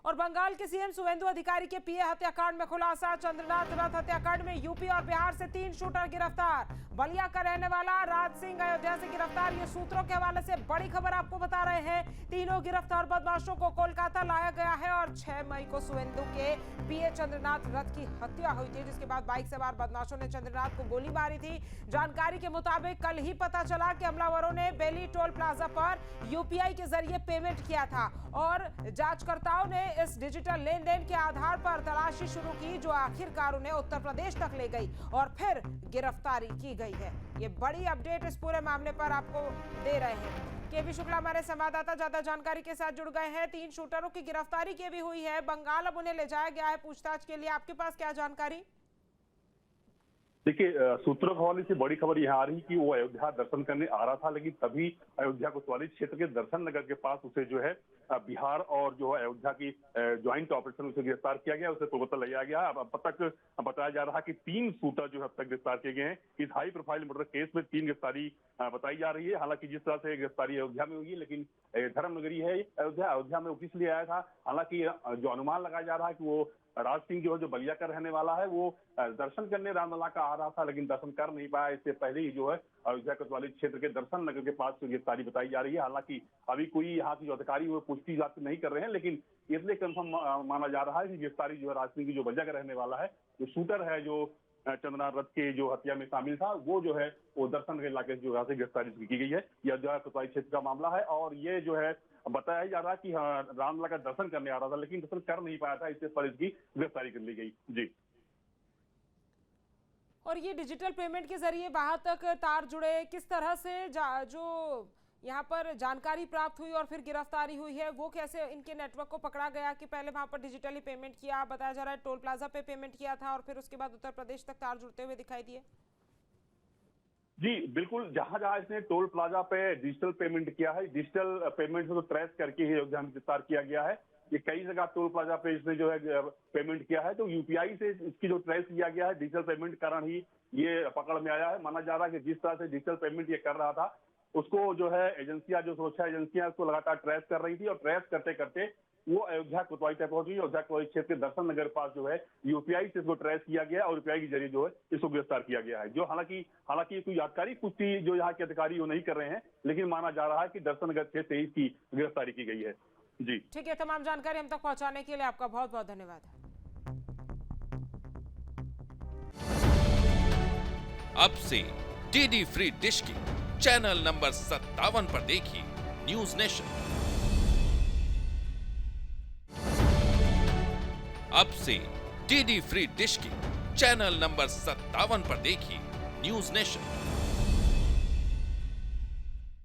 और बंगाल के सीएम शुवेंदु अधिकारी के पीए हत्याकांड में खुलासा। चंद्रनाथ रथ हत्याकांड में यूपी और बिहार से 3 शूटर गिरफ्तार। बलिया का रहने वाला राज सिंह अयोध्या से गिरफ्तार। ये सूत्रों के हवाले से बड़ी खबर आपको बता रहे हैं। तीनों गिरफ्तार बदमाशों को कोलकाता लाया गया है और 6 मई को शुवेंदु के पीए चंद्रनाथ रथ की हत्या हुई थी, जिसके बाद बाइक सवार बदमाशों ने चंद्रनाथ को गोली मारी थी। जानकारी के मुताबिक कल ही पता चला कि हमलावरों ने बेली टोल प्लाजा पर यूपीआई के जरिए पेमेंट किया था और जांचकर्ताओं ने इस डिजिटल लेन देन के आधार पर तलाशी शुरू की, जो आखिरकार उन्हें उत्तर प्रदेश तक ले गई और फिर गिरफ्तारी की गई है। ये बड़ी अपडेट इस पूरे मामले पर आपको दे रहे हैं। केवी शुक्ला हमारे संवाददाता ज्यादा जानकारी के साथ जुड़ गए हैं। 3 शूटरों की गिरफ्तारी की भी हुई है। बंगाल अब उन्हें ले जाया गया है पूछताछ के लिए। आपके पास क्या जानकारी? देखिए, सूत्रों के हवाले से बड़ी खबर यह आ रही कि वो अयोध्या दर्शन करने आ रहा था, लेकिन तभी अयोध्या कोतवाली क्षेत्र के दर्शन नगर के पास उसे जो है बिहार और जो है अयोध्या की ज्वाइंट ऑपरेशन उसे गिरफ्तार किया गया, उसे कोलकाता ले जाया गया। अब तक बताया जा रहा है कि 3 शूटर जो है अब तक गिरफ्तार किए गए हैं। इस हाई प्रोफाइल मर्डर केस में 3 गिरफ्तारी बताई जा रही है। हालांकि जिस तरह से गिरफ्तारी अयोध्या में हुई है, लेकिन धर्मनगरी है अयोध्या में वो किस लिए आया था, हालांकि जो अनुमान लगाया जा रहा है कि वो राज सिंह जो बलिया का रहने वाला है, वो दर्शन करने रामलला का आ रहा था, लेकिन दर्शन कर नहीं पाया। इससे पहले ही जो है अयोध्या कोतवाली क्षेत्र के दर्शन नगर के पास गिरफ्तारी बताई जा रही है। हालांकि अभी कोई यहाँ की जो अधिकारी वो पुष्टि नहीं कर रहे हैं, लेकिन इसलिए कंफर्म माना जा रहा है कि गिरफ्तारी जो है राज सिंह की जो बलिया का रहने वाला है, जो शूटर है, जो चंद्रनाथ रथ के जो हत्या में शामिल था, वो जो है वो दर्शन के इलाके जो यहाँ से गिरफ्तारी की गई है। यह अयोध्या कोतवाली क्षेत्र का मामला है और ये जो है बताया जा रहा है कि हाँ, रामलला का दर्शन करने आ रहा था, लेकिन दर्शन कर नहीं पाया था, इससे पर इसकी गिरफ्तारी कर ली गई। जी। और ये डिजिटल पेमेंट के जरिए वहां तक तार जुड़े, किस तरह से जो यहाँ पर जानकारी प्राप्त हुई और फिर गिरफ्तारी हुई है, वो कैसे इनके नेटवर्क को पकड़ा गया कि पहले वहां पर डिजिटली पेमेंट किया, बताया जा रहा है टोल प्लाजा पे पेमेंट किया था और फिर उसके बाद उत्तर प्रदेश तक तार जुड़ते हुए दिखाई दिए? जी बिल्कुल, जहां जहां इसने टोल प्लाजा पे डिजिटल पेमेंट किया है, डिजिटल पेमेंट को ट्रेस करके ही अयोध्या में गिरफ्तार किया गया है। ये कई जगह टोल प्लाजा पे इसने जो है पेमेंट किया है, तो यूपीआई से इसकी जो ट्रेस किया गया है, डिजिटल पेमेंट के कारण ही ये पकड़ में आया है। माना जा रहा है कि जिस तरह से डिजिटल पेमेंट ये कर रहा था, उसको जो है एजेंसियां, जो सुरक्षा एजेंसियां उसको लगातार ट्रेस कर रही थी और ट्रेस करते करते वो अयोध्या कोतवाली तक पहुंच गई। अयोध्या कोतवाली क्षेत्र के दर्शन नगर पास जो है यूपीआई से इसको ट्रेस किया गया और यूपीआई के जरिए जो है इसको गिरफ्तार किया गया है। जो हालांकि कोई जानकारी पुष्टि जो यहाँ के अधिकारी वो नहीं कर रहे हैं, लेकिन माना जा रहा है कि दर्शन नगर क्षेत्र से इसकी गिरफ्तारी की गई है। जी ठीक है, तमाम जानकारी हम तक पहुंचाने के लिए आपका बहुत बहुत धन्यवाद। अब से डीडी फ्री डिश की चैनल नंबर 57 पर देखिए न्यूज नेशन। अब से डीडी फ्री डिश की चैनल नंबर 57 पर देखिए न्यूज नेशन।